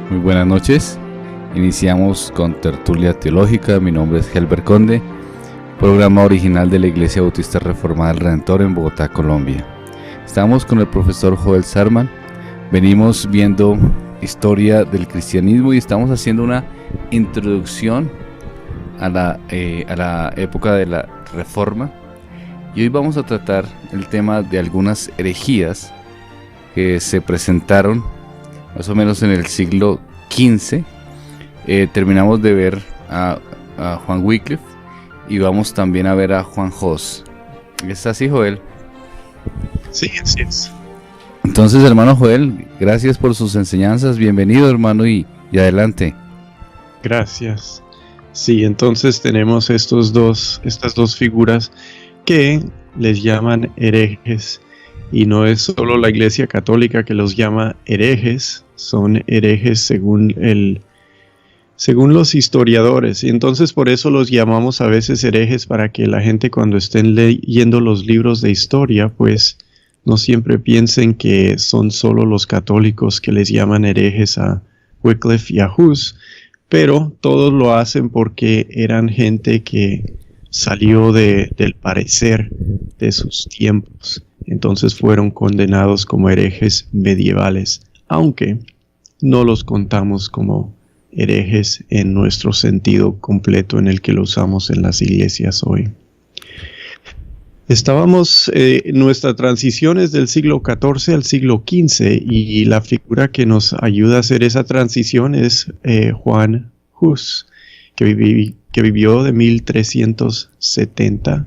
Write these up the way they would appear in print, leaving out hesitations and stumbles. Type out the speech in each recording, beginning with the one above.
Muy buenas noches. Iniciamos con Tertulia Teológica. Mi nombre es Helber Conde, programa original de la Iglesia Bautista Reformada del Redentor en Bogotá, Colombia. Estamos con el profesor Joel Sarman. Venimos viendo historia del cristianismo y estamos haciendo una introducción a la época de la Reforma. Y hoy vamos a tratar el tema de algunas herejías que se presentaron más o menos en el siglo XV. Terminamos de ver a Juan Wycliffe y vamos también a ver a Juan Hus. ¿Es así, Joel? Sí, así es. Entonces, hermano Joel, gracias por sus enseñanzas. Bienvenido, hermano, y adelante. Gracias. Sí, entonces tenemos estas dos figuras que les llaman herejes. Y no es solo la Iglesia Católica que los llama herejes, son herejes según los historiadores. Y entonces por eso los llamamos a veces herejes, para que la gente, cuando estén leyendo los libros de historia, pues no siempre piensen que son solo los católicos que les llaman herejes a Wycliffe y a Hus, pero todos lo hacen porque eran gente que salió del parecer de sus tiempos. Entonces fueron condenados como herejes medievales, aunque no los contamos como herejes en nuestro sentido completo en el que lo usamos en las iglesias hoy. Estábamos en nuestra transición es del siglo XIV al siglo XV, y la figura que nos ayuda a hacer esa transición es Juan Hus, que vivió de 1370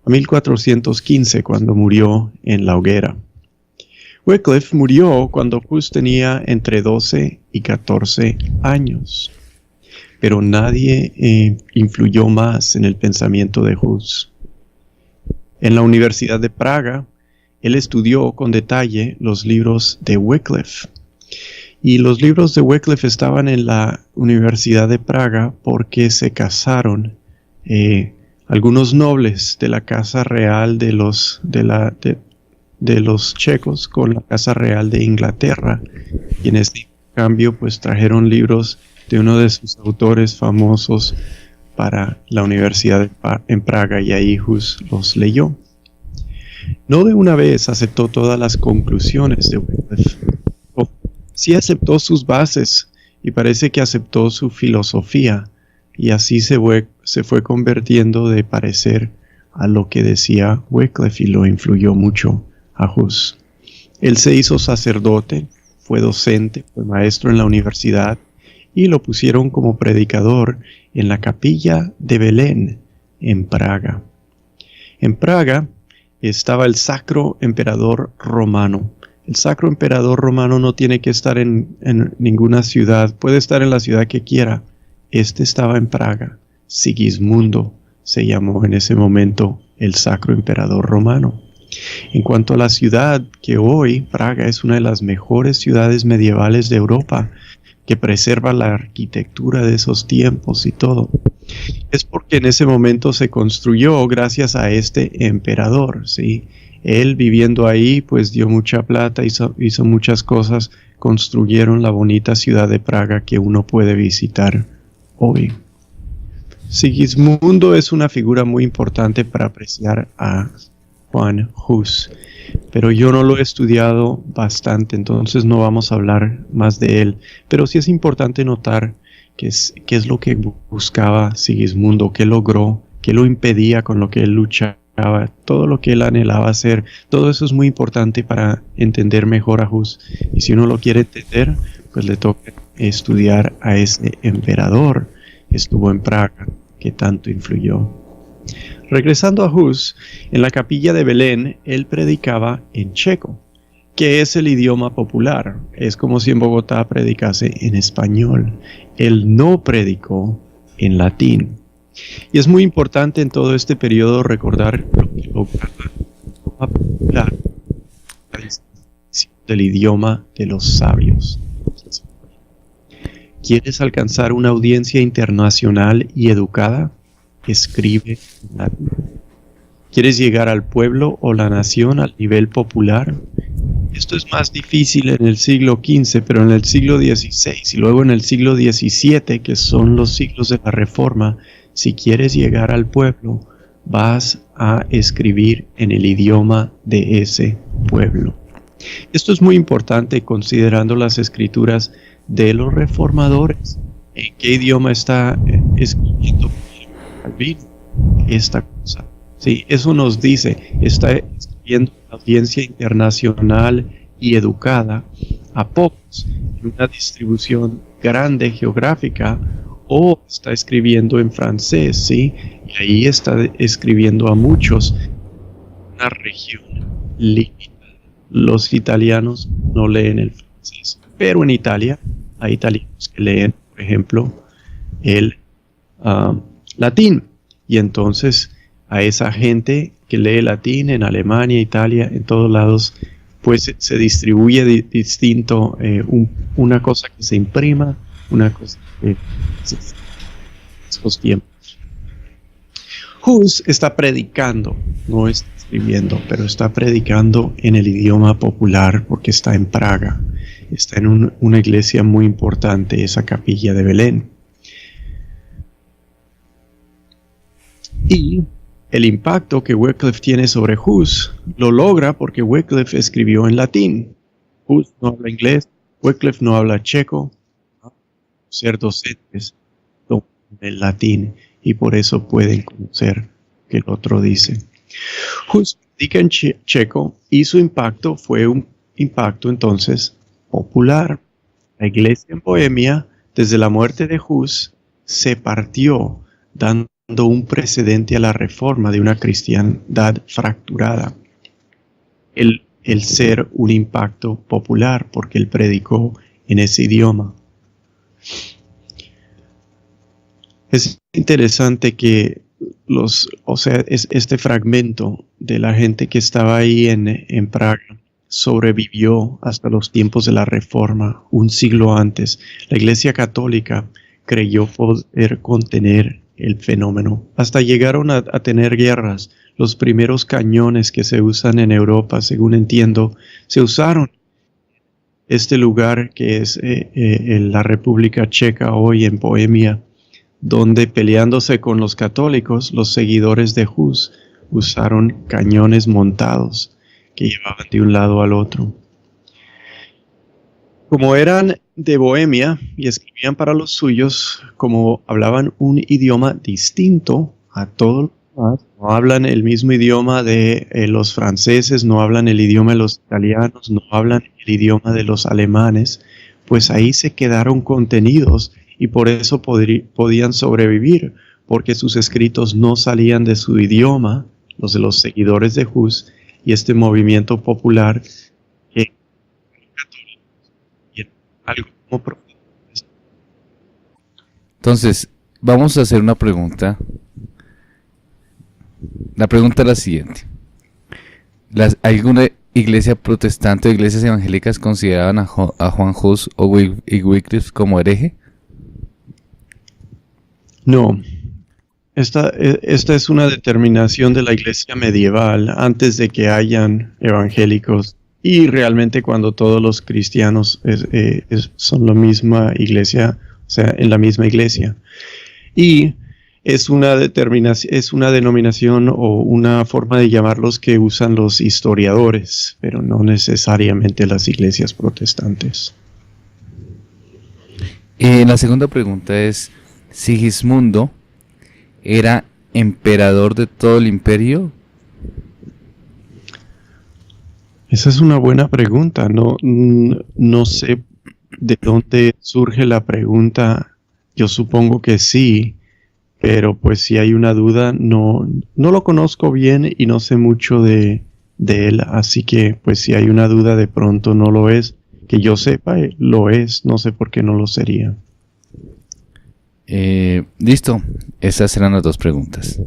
a 1415, cuando murió en la hoguera. Wycliffe murió cuando Hus tenía entre 12 y 14 años, pero nadie influyó más en el pensamiento de Hus. En la Universidad de Praga, él estudió con detalle los libros de Wycliffe. Y los libros de Wycliffe estaban en la Universidad de Praga porque se casaron algunos nobles de la casa real de los checos con la casa real de Inglaterra, y en este cambio pues trajeron libros de uno de sus autores famosos para la Universidad en Praga, y ahí Hus los leyó. No de una vez aceptó todas las conclusiones de Wycliffe. Sí aceptó sus bases y parece que aceptó su filosofía, y así se fue convirtiendo de parecer a lo que decía Wycliffe, y lo influyó mucho a Hus. Él se hizo sacerdote, fue docente, fue maestro en la universidad, y lo pusieron como predicador en la capilla de Belén, en Praga. En Praga estaba el Sacro Emperador Romano. El Sacro Emperador Romano no tiene que estar en ninguna ciudad, puede estar en la ciudad que quiera. Este estaba en Praga. Sigismundo se llamó en ese momento el Sacro Emperador Romano. En cuanto a la ciudad, que hoy Praga es una de las mejores ciudades medievales de Europa, que preserva la arquitectura de esos tiempos y todo, es porque en ese momento se construyó gracias a este emperador, ¿sí? Él, viviendo ahí, pues dio mucha plata, hizo muchas cosas, construyeron la bonita ciudad de Praga que uno puede visitar hoy. Sigismundo es una figura muy importante para apreciar a Juan Hus, pero yo no lo he estudiado bastante, entonces no vamos a hablar más de él. Pero sí es importante notar qué es lo que buscaba Sigismundo, qué logró, qué lo impedía con lo que él luchaba, todo lo que él anhelaba hacer. Todo eso es muy importante para entender mejor a Hus. Y si uno lo quiere entender, pues le toca estudiar a ese emperador que estuvo en Praga, que tanto influyó. Regresando a Hus, en la capilla de Belén, él predicaba en checo, que es el idioma popular. Es como si en Bogotá predicase en español. Él no predicó en latín. Y es muy importante en todo este periodo recordar lo que lograba el idioma popular, del idioma de los sabios. ¿Quieres alcanzar una audiencia internacional y educada? Escribe en latín. ¿Quieres llegar al pueblo o la nación al nivel popular? Esto es más difícil en el siglo XV, pero en el siglo XVI y luego en el siglo XVII, que son los siglos de la Reforma, si quieres llegar al pueblo, vas a escribir en el idioma de ese pueblo. Esto es muy importante considerando las escrituras de los reformadores. ¿En qué idioma está escribiendo Calvino esta cosa? Sí, eso nos dice, está escribiendo una audiencia internacional y educada a pocos en una distribución grande geográfica, o está escribiendo en francés, ¿sí? Y ahí está escribiendo a muchos, una región limitada. Los italianos no leen el francés, pero en Italia hay italianos que leen, por ejemplo, el latín, y entonces a esa gente que lee latín en Alemania, Italia, en todos lados, pues se distribuye distinto, una cosa que se imprima, una cosa que estos tiempos. Hus está predicando, no está escribiendo, pero está predicando en el idioma popular porque está en Praga, está en una iglesia muy importante, esa capilla de Belén. Y el impacto que Wycliffe tiene sobre Hus lo logra porque Wycliffe escribió en latín. Hus no habla inglés, Wycliffe no habla checo, ser docentes en latín, y por eso pueden conocer que el otro dice. Hus predica en checo y su impacto fue un impacto entonces popular. La iglesia en Bohemia, desde la muerte de Hus, se partió, dando un precedente a la reforma de una cristiandad fracturada. El ser un impacto popular, porque él predicó en ese idioma. Es interesante que este fragmento de la gente que estaba ahí en Praga sobrevivió hasta los tiempos de la Reforma, un siglo antes. La Iglesia Católica creyó poder contener el fenómeno. Hasta llegaron a tener guerras. Los primeros cañones que se usan en Europa, según entiendo, se usaron en este lugar que es la República Checa hoy en Bohemia, donde peleándose con los católicos, los seguidores de Hus usaron cañones montados que llevaban de un lado al otro. Como eran de Bohemia y escribían para los suyos, como hablaban un idioma distinto a todos los demás, no hablan el mismo idioma de los franceses, no hablan el idioma de los italianos, no hablan el idioma de los alemanes, pues ahí se quedaron contenidos y por eso podían sobrevivir, porque sus escritos no salían de su idioma, los de los seguidores de Hus, y este movimiento popular que algo como profeta. Entonces, vamos a hacer una pregunta. La pregunta es la siguiente. ¿Hay alguna iglesia protestante o iglesias evangélicas consideraban a Juan Hus o Wycliffe como hereje? No. Esta es una determinación de la iglesia medieval antes de que hayan evangélicos, y realmente cuando todos los cristianos son la misma iglesia, o sea, en la misma iglesia. Y es una denominación o una forma de llamarlos que usan los historiadores, pero no necesariamente las iglesias protestantes. La segunda pregunta es: ¿Sigismundo era emperador de todo el imperio? Esa es una buena pregunta. No sé de dónde surge la pregunta. Yo supongo que sí, pero pues si hay una duda, no lo conozco bien y no sé mucho de él, así que pues si hay una duda, de pronto no lo es. Que yo sepa, lo es, no sé por qué no lo sería. Listo, esas serán las dos preguntas.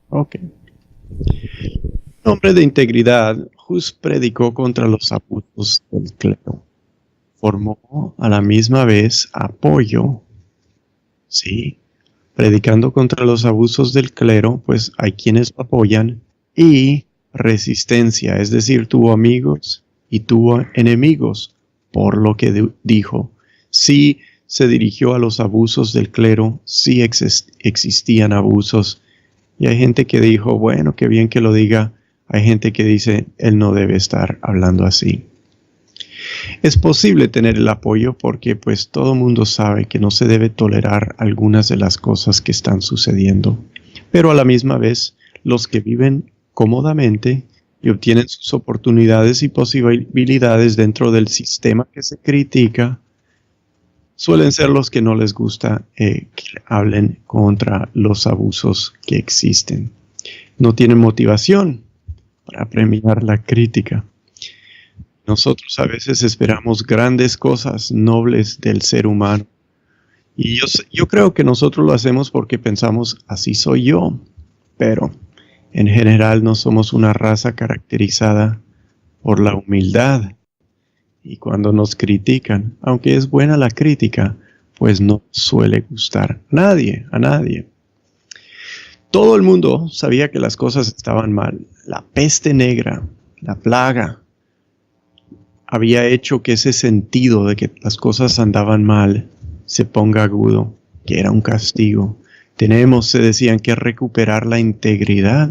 Ok. Hombre de integridad, Hus predicó contra los abusos del clero. Formó a la misma vez apoyo, ¿sí? Predicando contra los abusos del clero, pues hay quienes lo apoyan, y resistencia, es decir, tuvo amigos y tuvo enemigos por lo que dijo. Sí se dirigió a los abusos del clero, sí existían abusos. Y hay gente que dijo, bueno, qué bien que lo diga. Hay gente que dice, él no debe estar hablando así. Es posible tener el apoyo porque pues todo mundo sabe que no se debe tolerar algunas de las cosas que están sucediendo. Pero a la misma vez, los que viven cómodamente y obtienen sus oportunidades y posibilidades dentro del sistema que se critica, suelen ser los que no les gusta que hablen contra los abusos que existen. No tienen motivación para premiar la crítica. Nosotros a veces esperamos grandes cosas nobles del ser humano. Y yo creo que nosotros lo hacemos porque pensamos, así soy yo. Pero en general no somos una raza caracterizada por la humildad. Y cuando nos critican, aunque es buena la crítica, pues no suele gustar a nadie. Todo el mundo sabía que las cosas estaban mal. La peste negra, la plaga, había hecho que ese sentido de que las cosas andaban mal se ponga agudo, que era un castigo. Se decían, que recuperar la integridad.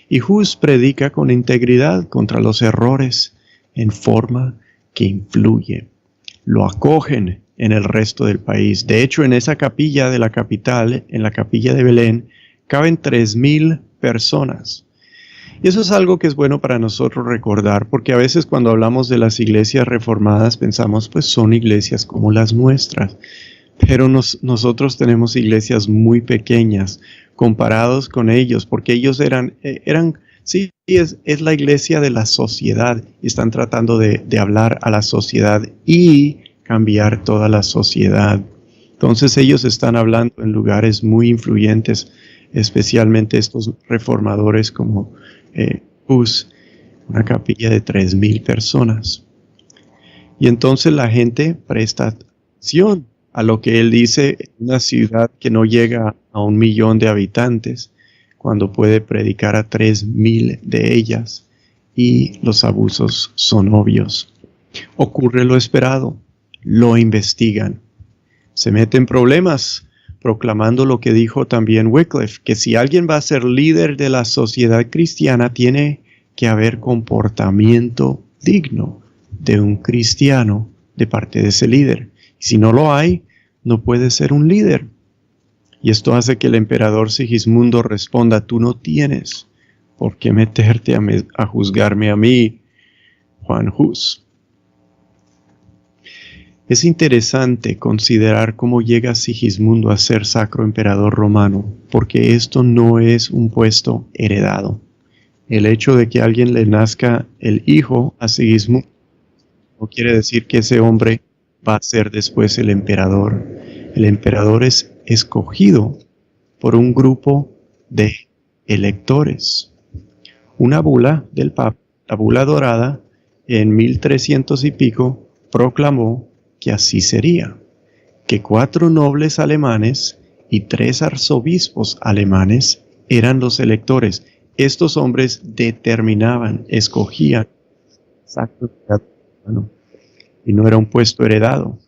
Y Hus predica con integridad contra los errores en forma que influye. Lo acogen en el resto del país. De hecho, en esa capilla de la capital, en la capilla de Belén, caben 3,000 personas. Y eso es algo que es bueno para nosotros recordar, porque a veces cuando hablamos de las iglesias reformadas pensamos, pues son iglesias como las nuestras. Pero nosotros tenemos iglesias muy pequeñas comparados con ellos, porque ellos sí, es la iglesia de la sociedad y están tratando de hablar a la sociedad y cambiar toda la sociedad. Entonces ellos están hablando en lugares muy influyentes, especialmente estos reformadores como Hus, una capilla de 3,000 personas. Y entonces la gente presta atención a lo que él dice en una ciudad que no llega a 1,000,000 de habitantes, cuando puede predicar a 3,000 de ellas, y los abusos son obvios. Ocurre lo esperado, lo investigan, se meten en problemas, proclamando lo que dijo también Wycliffe, que si alguien va a ser líder de la sociedad cristiana, tiene que haber comportamiento digno de un cristiano de parte de ese líder. Si no lo hay, no puede ser un líder. Y esto hace que el emperador Sigismundo responda, tú no tienes por qué meterte a juzgarme a mí, Juan Hus. Es interesante considerar cómo llega Sigismundo a ser sacro emperador romano, porque esto no es un puesto heredado. El hecho de que a alguien le nazca el hijo a Sigismundo no quiere decir que ese hombre va a ser después el emperador. El emperador es escogido por un grupo de electores. Una bula del Papa, la bula dorada, en 1300 y pico, proclamó que así sería, que 4 nobles alemanes y 3 arzobispos alemanes eran los electores. Estos hombres determinaban, escogían, y no era un puesto heredado.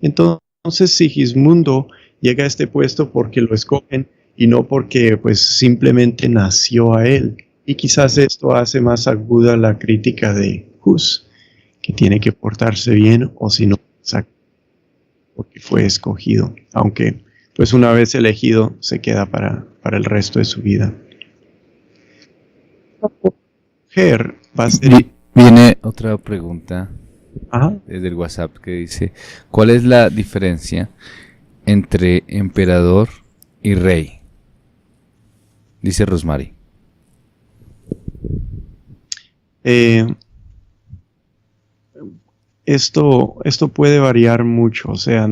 Entonces Sigismundo llega a este puesto porque lo escogen y no porque pues simplemente nació a él. Y quizás esto hace más aguda la crítica de Hus, que tiene que portarse bien o si no, porque fue escogido. Aunque pues una vez elegido se queda para el resto de su vida. Va a ser... Viene otra pregunta. Ajá. Desde el WhatsApp que dice, ¿cuál es la diferencia entre emperador y rey? Dice Rosmary. Esto puede variar mucho, o sea,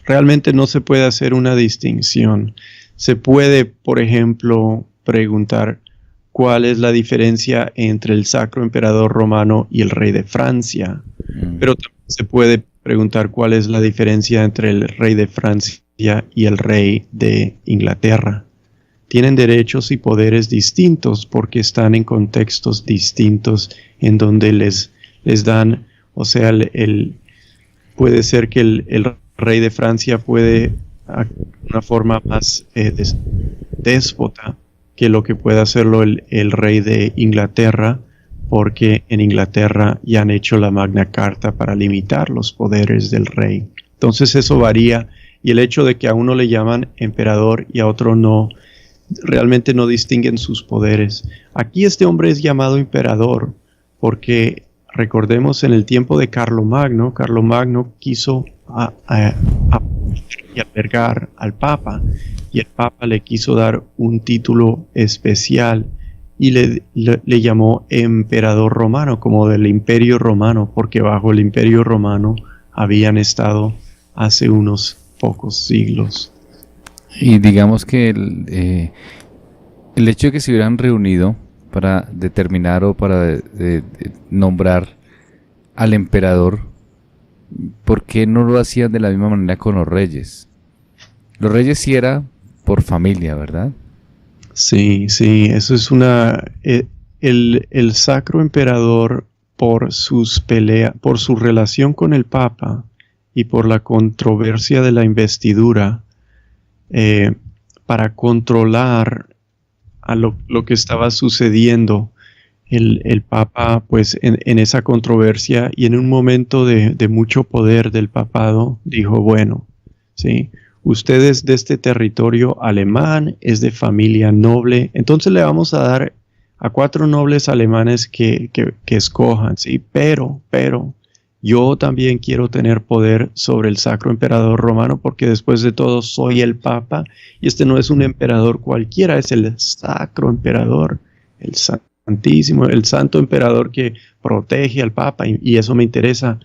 realmente no se puede hacer una distinción. Se puede, por ejemplo, preguntar cuál es la diferencia entre el sacro emperador romano y el rey de Francia. Pero también se puede preguntar cuál es la diferencia entre el rey de Francia y el rey de Inglaterra. Tienen derechos y poderes distintos porque están en contextos distintos en donde les les dan, o sea, puede ser que el rey de Francia puede, de una forma más déspota, que lo que puede hacerlo el rey de Inglaterra, porque en Inglaterra ya han hecho la Magna Carta para limitar los poderes del rey. Entonces eso varía, y el hecho de que a uno le llaman emperador y a otro no, realmente no distinguen sus poderes. Aquí este hombre es llamado emperador porque, recordemos, en el tiempo de Carlomagno quiso albergar al Papa, y el Papa le quiso dar un título especial y le llamó emperador romano, como del Imperio Romano, porque bajo el Imperio Romano habían estado hace unos pocos siglos. Y digamos que el hecho de que se hubieran reunido para determinar o para nombrar al emperador, ¿por qué no lo hacían de la misma manera con los reyes? Los reyes sí era por familia, ¿verdad? Sí, eso es el Sacro Emperador, por sus peleas, por su relación con el Papa y por la controversia de la investidura, para controlar a lo que estaba sucediendo, el Papa, pues en esa controversia y en un momento de mucho poder del papado, dijo, bueno, sí, usted es de este territorio alemán, es de familia noble, entonces le vamos a dar a 4 nobles alemanes que escojan, sí, pero yo también quiero tener poder sobre el Sacro Emperador Romano, porque después de todo soy el Papa, y este no es un emperador cualquiera, es el Sacro Emperador, el Santísimo, el Santo Emperador que protege al Papa, y eso me interesa.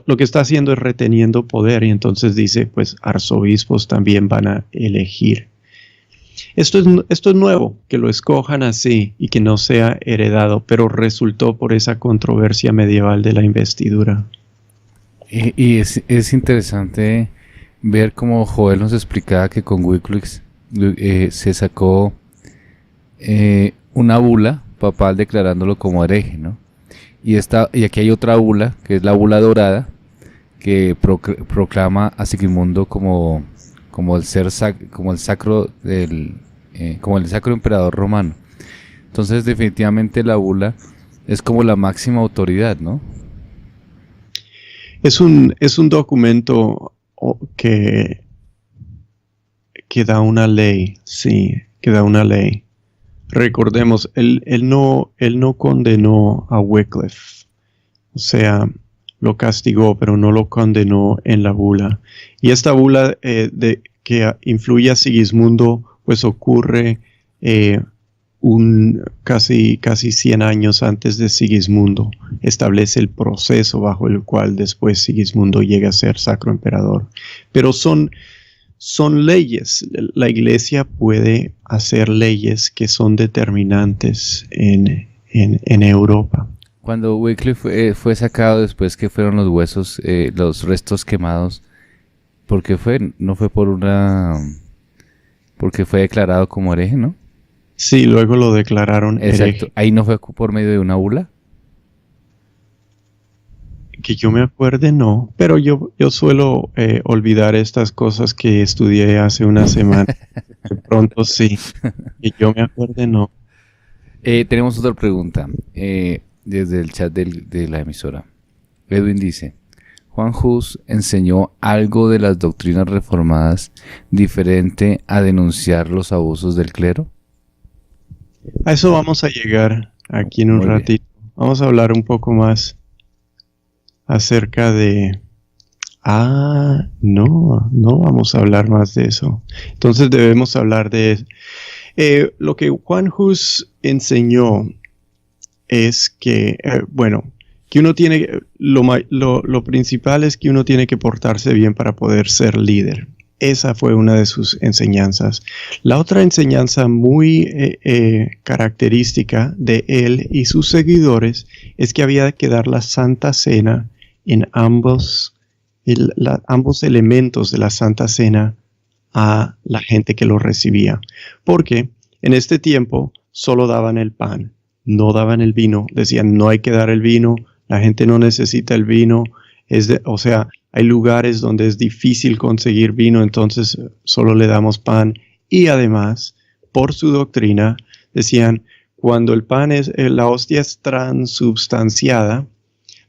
Lo que está haciendo es reteniendo poder, y entonces dice, pues arzobispos también van a elegir. Esto es nuevo, que lo escojan así y que no sea heredado, pero resultó por esa controversia medieval de la investidura. Y es interesante ver cómo Joel nos explicaba que con Wycliffe se sacó una bula papal declarándolo como hereje, ¿no? Y aquí hay otra bula, que es la bula dorada, que proclama a Sigismundo como el sacro emperador romano. Entonces definitivamente la bula es como la máxima autoridad, ¿no? Es un documento que da una ley, sí, que da una ley. Recordemos, él no condenó a Wycliffe, o sea, lo castigó, pero no lo condenó en la bula. Y esta bula que influye a Sigismundo, pues ocurre casi 100 años antes de Sigismundo. Establece el proceso bajo el cual después Sigismundo llega a ser Sacro Emperador. Pero son leyes. La Iglesia puede hacer leyes que son determinantes en Europa. Cuando Wycliffe fue sacado después que fueron los huesos, los restos quemados, ¿por qué fue? No fue porque fue declarado como hereje, ¿no? Sí, luego lo declararon hereje. Exacto. ¿Ahí no fue por medio de una bula? Que yo me acuerde, no. Pero yo suelo olvidar estas cosas que estudié hace una semana. De pronto sí. Que yo me acuerde, no. Tenemos otra pregunta. Desde el chat de la emisora. Edwin dice, ¿Juan Hus enseñó algo de las doctrinas reformadas diferente a denunciar los abusos del clero? A eso vamos a llegar aquí en un ratito. Vamos a hablar un poco más acerca de... no vamos a hablar más de eso. Entonces debemos hablar de... lo que Juan Hus enseñó es que, que uno tiene, lo principal es que uno tiene que portarse bien para poder ser líder. Esa fue una de sus enseñanzas. La otra enseñanza muy característica de él y sus seguidores es que había que dar la Santa Cena en ambos elementos de la Santa Cena a la gente que lo recibía. Porque en este tiempo solo daban el pan. No daban el vino, decían no hay que dar el vino, La gente no necesita el vino, o sea, hay lugares donde es difícil conseguir vino, entonces solo le damos pan. Y además, por su doctrina, decían, cuando el pan la hostia es transubstanciada,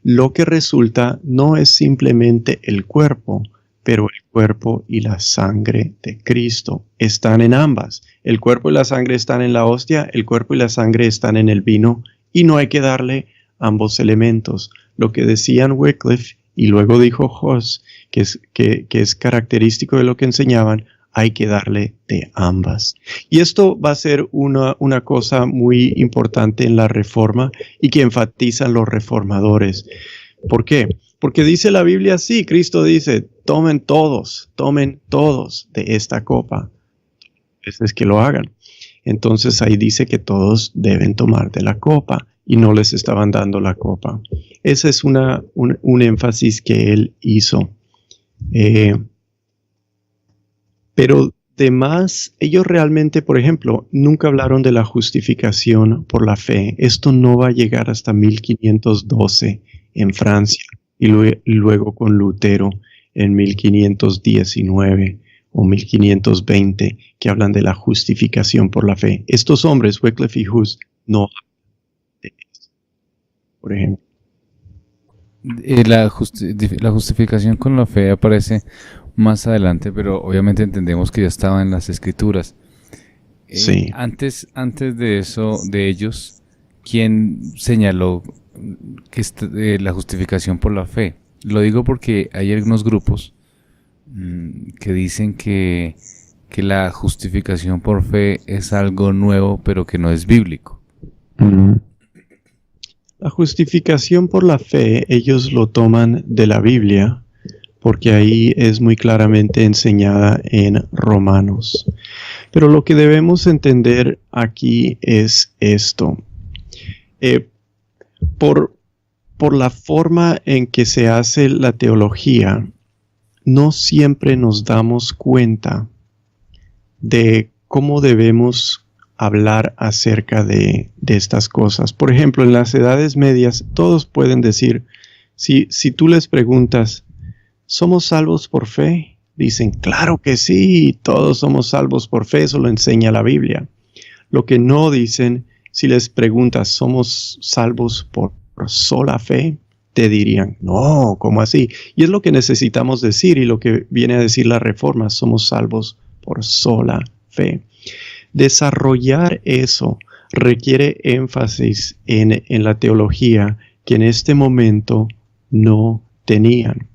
lo que resulta no es simplemente el cuerpo, pero el cuerpo y la sangre de Cristo están en ambas. El cuerpo y la sangre están en la hostia, el cuerpo y la sangre están en el vino, y no hay que darle ambos elementos. Lo que decían Wycliffe y luego dijo Hus, que es característico de lo que enseñaban, hay que darle de ambas. Y esto va a ser una cosa muy importante en la Reforma y que enfatizan los reformadores. ¿Por qué? Porque dice la Biblia así, Cristo dice, tomen todos de esta copa. Es que lo hagan. Entonces ahí dice que todos deben tomar de la copa y no les estaban dando la copa. Ese es un énfasis que él hizo. Pero además, ellos realmente, por ejemplo, nunca hablaron de la justificación por la fe. Esto no va a llegar hasta 1512 en Francia y luego con Lutero en 1519 o 1520, que hablan de la justificación por la fe. Estos hombres, Wycliffe y Hus, no hablan de eso, por ejemplo. La justificación con la fe aparece más adelante, pero obviamente entendemos que ya estaba en las Escrituras. Sí. Antes de eso, de ellos, ¿quién señaló que la justificación por la fe? Lo digo porque hay algunos grupos que dicen que la justificación por fe es algo nuevo, pero que no es bíblico. La justificación por la fe, ellos lo toman de la Biblia, porque ahí es muy claramente enseñada en Romanos. Pero lo que debemos entender aquí es esto. Por la forma en que se hace la teología, no siempre nos damos cuenta de cómo debemos hablar acerca de estas cosas. Por ejemplo, en las edades medias, todos pueden decir, si tú les preguntas, ¿somos salvos por fe? Dicen, claro que sí, todos somos salvos por fe, eso lo enseña la Biblia. Lo que no dicen, si les preguntas, ¿somos salvos por sola fe? Te dirían, no, ¿cómo así? Y es lo que necesitamos decir y lo que viene a decir la Reforma, somos salvos por sola fe. Desarrollar eso requiere énfasis en la teología que en este momento no tenían.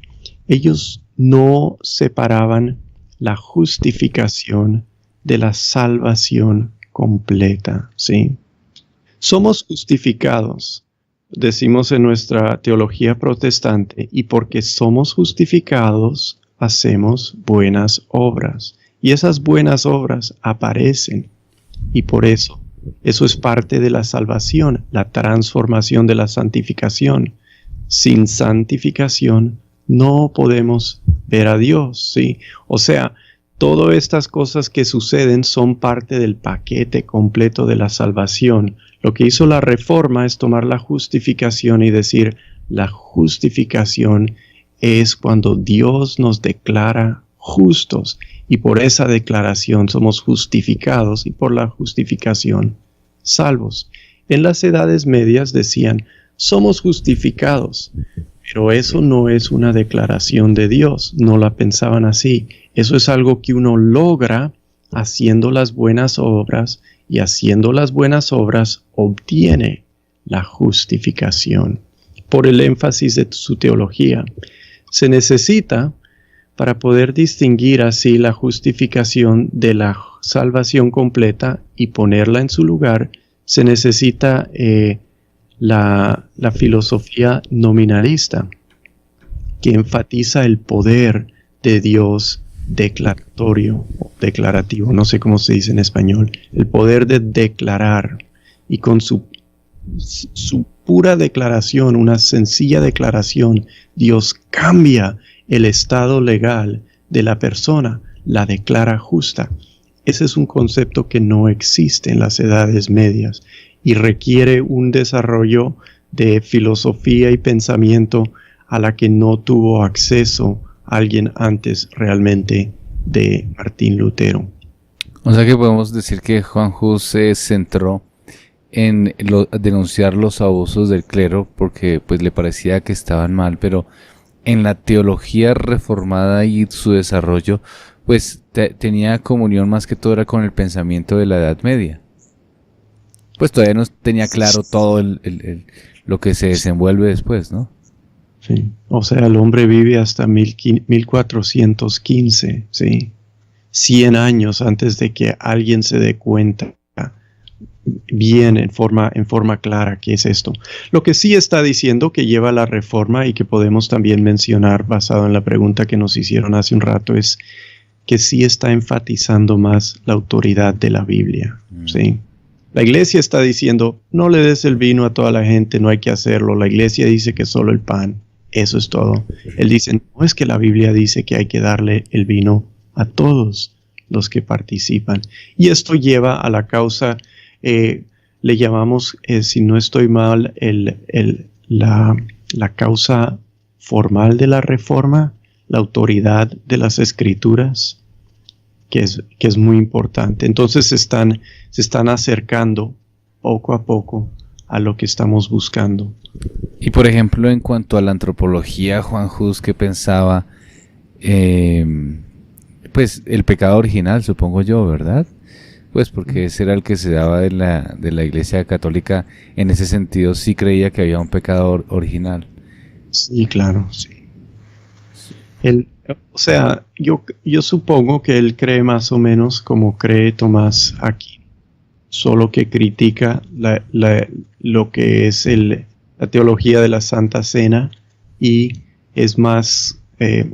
Ellos no separaban la justificación de la salvación completa, ¿sí? Somos justificados, decimos en nuestra teología protestante, y porque somos justificados, hacemos buenas obras. Y esas buenas obras aparecen. Y por eso es parte de la salvación, la transformación de la santificación. Sin santificación no podemos ver a Dios, ¿sí? O sea, todas estas cosas que suceden son parte del paquete completo de la salvación. Lo que hizo la Reforma es tomar la justificación y decir, la justificación es cuando Dios nos declara justos y por esa declaración somos justificados y por la justificación salvos. En las edades medias decían, somos justificados, pero eso no es una declaración de Dios, no la pensaban así. Eso es algo que uno logra haciendo las buenas obras y haciendo las buenas obras obtiene la justificación. Por el énfasis de su teología, se necesita para poder distinguir así la justificación de la salvación completa y ponerla en su lugar, se necesita la filosofía nominalista, que enfatiza el poder de Dios declaratorio, declarativo, no sé cómo se dice en español, el poder de declarar, y con su pura declaración, una sencilla declaración, Dios cambia el estado legal de la persona, la declara justa. Ese es un concepto que no existe en las edades medias y requiere un desarrollo de filosofía y pensamiento a la que no tuvo acceso alguien antes realmente de Martín Lutero. O sea que podemos decir que Juan Hus se centró en denunciar los abusos del clero porque pues le parecía que estaban mal, pero en la teología reformada y su desarrollo pues tenía comunión más que todo era con el pensamiento de la Edad Media. Pues todavía no tenía claro todo lo que se desenvuelve después, ¿no? Sí, o sea, el hombre vive hasta 1415, ¿sí? 100 años antes de que alguien se dé cuenta bien en forma clara qué es esto. Lo que sí está diciendo que lleva la reforma y que podemos también mencionar basado en la pregunta que nos hicieron hace un rato es que sí está enfatizando más la autoridad de la Biblia, ¿sí? La iglesia está diciendo, no le des el vino a toda la gente, no hay que hacerlo. La iglesia dice que solo el pan, eso es todo. Él dice, no, es que la Biblia dice que hay que darle el vino a todos los que participan. Y esto lleva a la causa, le llamamos, si no estoy mal, la causa formal de la reforma, la autoridad de las escrituras, que es muy importante. Entonces se están acercando poco a poco a lo que estamos buscando. Y por ejemplo, en cuanto a la antropología, Juan Hus, ¿qué pensaba? Pues el pecado original, supongo yo, ¿verdad? Pues porque ese era el que se daba de la Iglesia Católica. En ese sentido sí creía que había un pecado original. Sí, claro, sí. O sea, yo supongo que él cree más o menos como cree Tomás Aquino, solo que critica lo que es la teología de la Santa Cena y es más,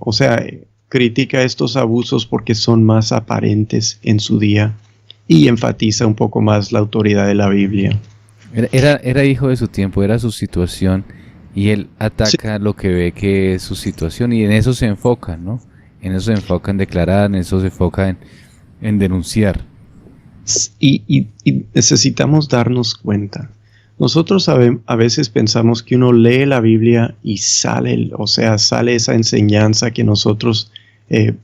o sea, critica estos abusos porque son más aparentes en su día y enfatiza un poco más la autoridad de la Biblia. Era hijo de su tiempo, era su situación. Y él ataca lo que ve que es su situación y en eso se enfoca, ¿no? En eso se enfoca en declarar, en eso se enfoca en denunciar. Y necesitamos darnos cuenta. Nosotros a veces pensamos que uno lee la Biblia y sale esa enseñanza que nosotros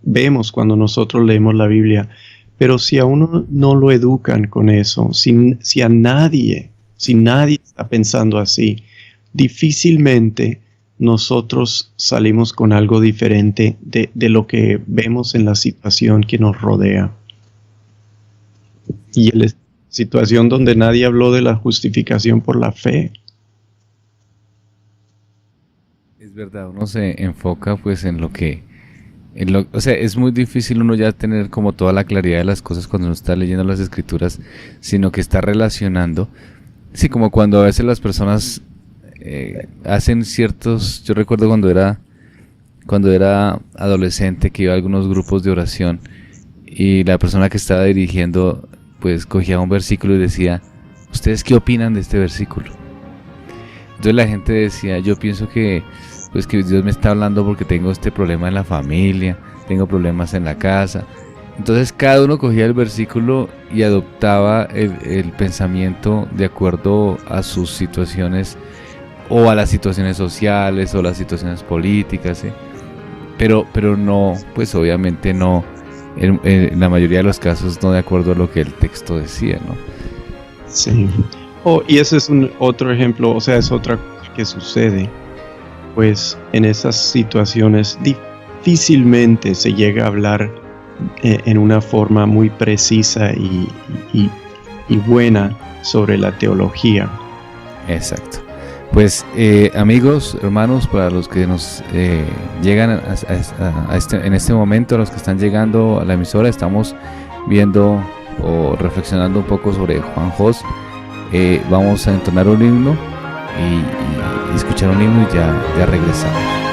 vemos cuando nosotros leemos la Biblia. Pero si a uno no lo educan con eso, si nadie está pensando así, difícilmente nosotros salimos con algo diferente de lo que vemos en la situación que nos rodea. Y la situación donde nadie habló de la justificación por la fe. Es verdad, uno se enfoca pues o sea, es muy difícil uno ya tener como toda la claridad de las cosas cuando uno está leyendo las escrituras, sino que está relacionando. Sí, como cuando a veces las personas hacen ciertos, yo recuerdo cuando era adolescente que iba a algunos grupos de oración y la persona que estaba dirigiendo pues cogía un versículo y decía, ¿ustedes qué opinan de este versículo? Entonces la gente decía, yo pienso que pues que Dios me está hablando porque tengo este problema en la familia, tengo problemas en la casa. Entonces cada uno cogía el versículo y adoptaba el pensamiento de acuerdo a sus situaciones o a las situaciones sociales o las situaciones políticas, ¿sí? Pero no, pues obviamente no, en la mayoría de los casos no de acuerdo a lo que el texto decía, ¿no? Sí. Y ese es otro ejemplo, o sea, es otra cosa que sucede, pues en esas situaciones difícilmente se llega a hablar en una forma muy precisa y buena sobre la teología. Exacto. Pues amigos, hermanos, para los que nos llegan en este momento, a los que están llegando a la emisora, estamos viendo o reflexionando un poco sobre Juan Hus. Vamos a entonar un himno y escuchar un himno y ya regresamos.